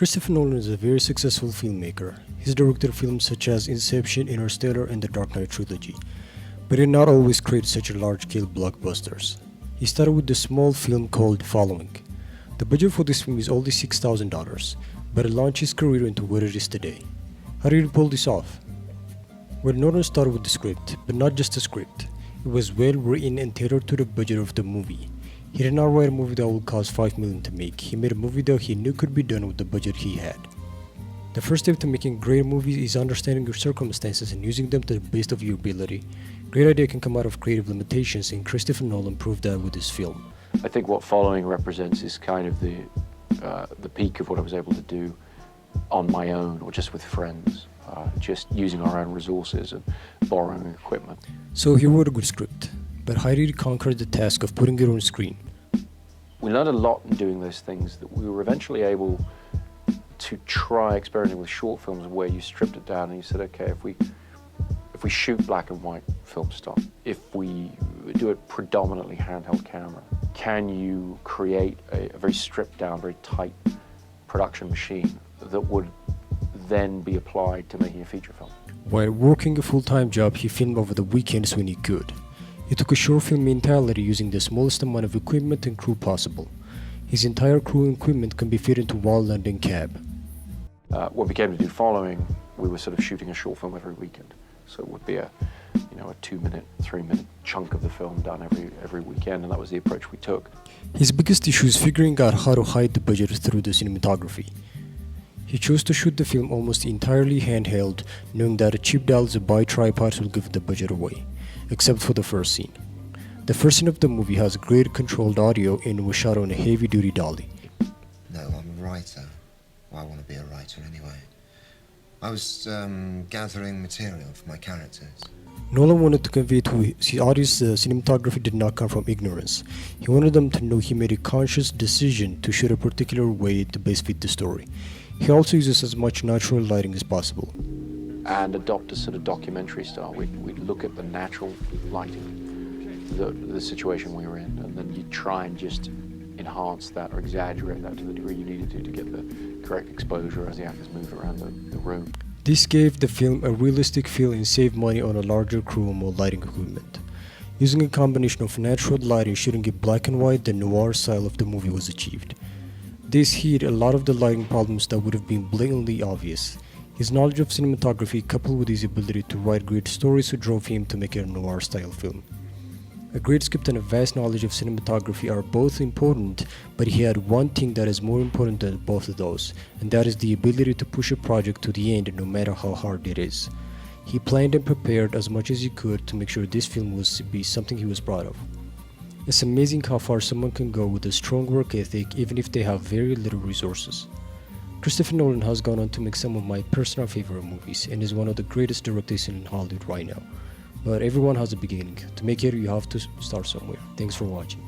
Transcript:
Christopher Nolan is a very successful filmmaker. He's directed films such as Inception, Interstellar, and the Dark Knight trilogy, but he did not always create such large-scale blockbusters. He started with a small film called Following. The budget for this film is only $6,000, but it launched his career into what it is today. How did he pull this off? Well, Nolan started with the script, but not just the script. It was well written and tailored to the budget of the movie. He did not write a movie that would cost $5 million to make. He made a movie that he knew could be done with the budget he had. The first step to making great movies is understanding your circumstances and using them to the best of your ability. Great idea can come out of creative limitations, and Christopher Nolan proved that with his film. I think what Following represents is kind of the peak of what I was able to do on my own or just with friends, just using our own resources and borrowing equipment. So he wrote a good script, but how did he conquer the task of putting it on screen? We learned a lot in doing those things that we were eventually able to try experimenting with short films where you stripped it down and you said, okay, if we shoot black and white film stock, if we do it predominantly handheld camera, can you create a very stripped down, very tight production machine that would then be applied to making a feature film? While working a full-time job, he filmed over the weekends when he could. He took a short film mentality using the smallest amount of equipment and crew possible. His entire crew and equipment can be fit into one London cab. When we came to do Following, we were sort of shooting a short film every weekend. So it would be a 2-minute, 3-minute chunk of the film done every weekend, and that was the approach we took. His biggest issue is figuring out how to hide the budget through the cinematography. He chose to shoot the film almost entirely handheld, knowing that a cheap dollars to buy tripods will give the budget away, except for the first scene. The first scene of the movie has great controlled audio and was shot on a heavy-duty dolly. No, I'm a writer. Well, I want to be a writer anyway. I was gathering material for my characters. Nolan wanted to convey to his audience that cinematography did not come from ignorance. He wanted them to know he made a conscious decision to shoot a particular way to best fit the story. He also uses as much natural lighting as possible. And adopt a sort of documentary style. We'd look at the natural lighting, the situation we were in, and then you try and just enhance that or exaggerate that to the degree you needed to get the correct exposure as the actors move around the room. This gave the film a realistic feel and saved money on a larger crew and more lighting equipment. Using a combination of natural lighting shooting in black and white, the noir style of the movie was achieved. This hid a lot of the lighting problems that would have been blatantly obvious. His knowledge of cinematography coupled with his ability to write great stories drove him to make a noir style film. A great script and a vast knowledge of cinematography are both important, but he had one thing that is more important than both of those, and that is the ability to push a project to the end no matter how hard it is. He planned and prepared as much as he could to make sure this film was be something he was proud of. It's amazing how far someone can go with a strong work ethic even if they have very little resources. Christopher Nolan has gone on to make some of my personal favorite movies and is one of the greatest directors in Hollywood right now. But everyone has a beginning. To make it, you have to start somewhere. Thanks for watching.